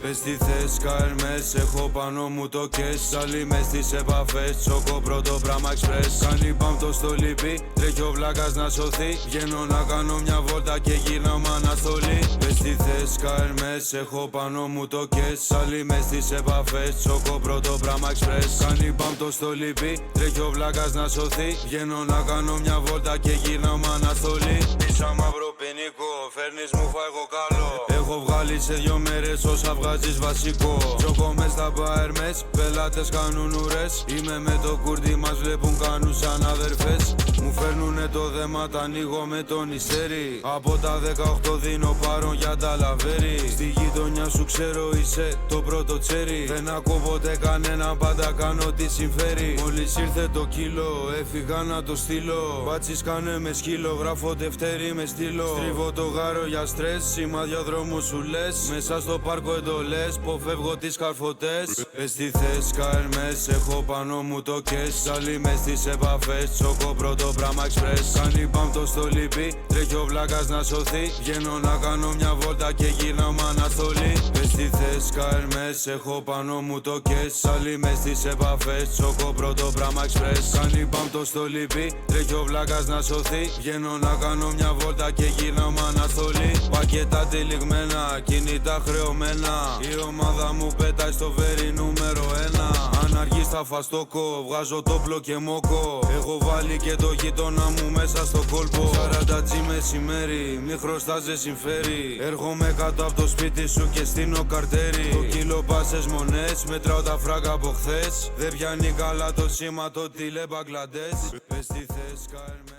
Πες τι θες, Καερμές, έχω πάνω μου το κες. Άλλοι μες στις επαφές, τσόκο πρώτο πράμα εξπρές. Κάνει πάμπτο στο λίπι, τρέχει ο βλάκας να σωθεί. Βγαίνω να κάνω μια βόλτα και γύρνα μ' αναστολή. Πες τι θες, Καερμές, έχω πάνω μου το κες. Άλλοι μες στις επαφές, τσόκο πρώτο πράμα εξπρές. Κάνει πάμπτο στο λίπι, τρέχει ο βλάκας να σωθεί. Βγαίνω να κάνω μια βόλτα και γύρνα μ' αναστολή. Πίσα μαύρο ποινικό, φέρνεις μου φάγω καλό. Έχω βγάλει σε 2 μέρες όσα βγάζεις βασικό. Τσόκο μες στα Καερμές, πελάτες κάνουν ουρές. Είμαι με το κουρδί, μας βλέπουν κάνουν σαν αδερφές. Μου φέρνουνε το δέμα, τα ανοίγω με τον ιστέρι. Από τα 18 δίνω πάρον για τα λαβέρι. Στη γειτονιά σου ξέρω είσαι το πρώτο τσέρι. Δεν ακούω ποτέ κανένα, πάντα κάνω τι συμφέρει. Μόλις ήρθε το κιλό, έφυγα να το στείλω. Μπάτσις κάνε με σκύλο, γράφω δευτέρι με στήλο. Στρίβω το γάρο για στρες, σημάδια δρόμου σου λες. Μέσα στο πάρκο εντολές, πω φεύγω τις καρφωτές. Πες τι θες, Καερμές, έχω πάνω μου το κες. Άλλοι μες στις επαφές, τσόκο πρώτο πράμα εξπρές. Κάνει πάμπτο στο λίπι, τρέχει ο βλάκας να σωθεί. Βγαίνω να κάνω μια βόλτα και γύρνα μ' αναστολή. Πες τι θες, Καερμές, έχω πάνω μου το κες. Άλλοι μες στις επαφές, τσόκο πρώτο πράμα εξπρές. Κάνει πάμπτο στο λίπι, τρέχει ο βλάκας να σωθεί. Βγαίνω να κάνω μια βόλτα και γύρνα μ' αναστολή. Πακέτα τυλιγμένα, κινητά χρεωμένα. Η ομάδα μου πέτάει στο βέρι νούμερο 1. Αν αργείς θα φας τόκο, βγάζω τόπλο και μόκο. Έχω βάλει και το γείτονα μου μέσα στο κόλπο. 40 τζι μεσημέρι, μη χρωστάς δεν συμφέρει. Έρχομαι κάτω από το σπίτι σου και στείνω καρτέρι. Το κιλό πάσες μονές, μετράω τα φράγκα από χθες. Δεν πιάνει καλά το σήμα το τηλε Μπαγκλαντές. Πες τι θες, Καερμές.